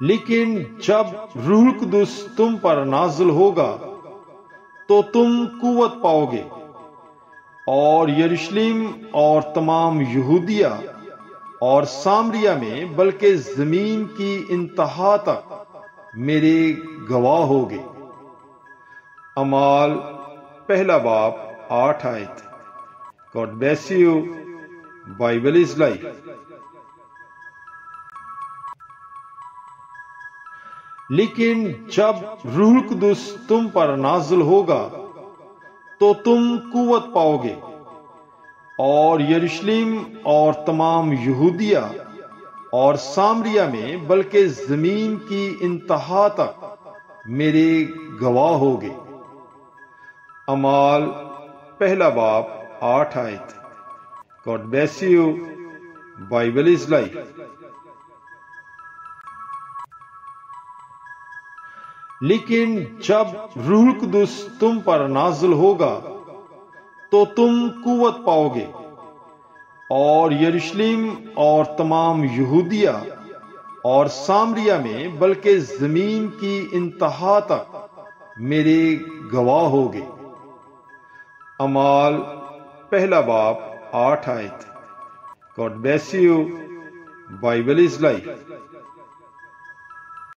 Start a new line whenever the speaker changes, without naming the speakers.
لیکن جب روح القدس تم پر نازل ہوگا تو تم قوت پاؤ گے، اور یروشلم اور تمام یہودیہ اور سامریہ میں بلکہ زمین کی انتہا تک میرے گواہ ہوگے۔ اعمال پہلا باب 8 آیت۔ God bless you. Bible is life. لیکن جب روح القدس تم پر نازل ہوگا تو تم قوت پاؤ گے، اور یروشلم اور تمام یہودیہ اور سامریہ میں بلکہ زمین کی انتہا تک میرے گواہ ہوگے۔ اعمال پہلا باب 8 آیت۔ God bless you. Bible is life. لیکن جب روح القدس تم پر نازل ہوگا تو تم قوت پاؤ گے، اور یروشلم اور تمام یہودیہ اور سامریہ میں بلکہ زمین کی انتہا تک میرے گواہ ہوگے۔ اعمال پہلا باب 8 آیت۔ God bless you. Bible is life.